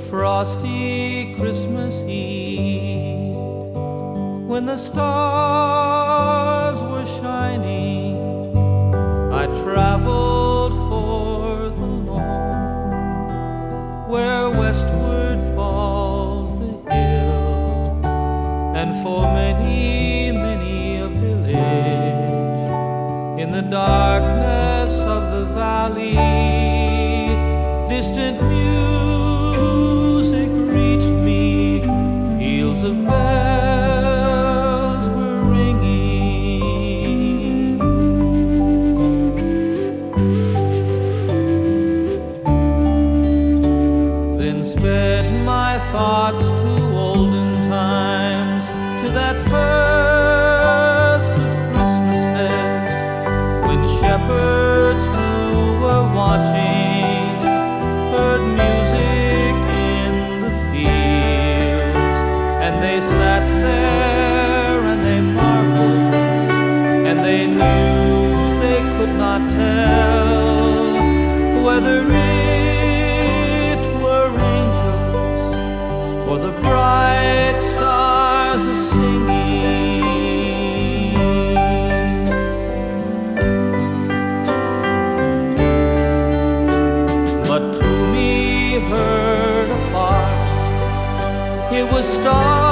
frosty Christmas Eve, when the stars were shining, I traveled forlorn, where westward falls the hill, and for many, many a village in the darkness of the valley, distant music reached me, peals of bells were ringing. Then sped my thoughts to olden times, to that first of Christmases, when shepherds who were watching heard music in the fields, and they sat there and they marveled, and they knew they could not tell whether it were angels or the bright stars a-singing. But to me, heard afar, it was stars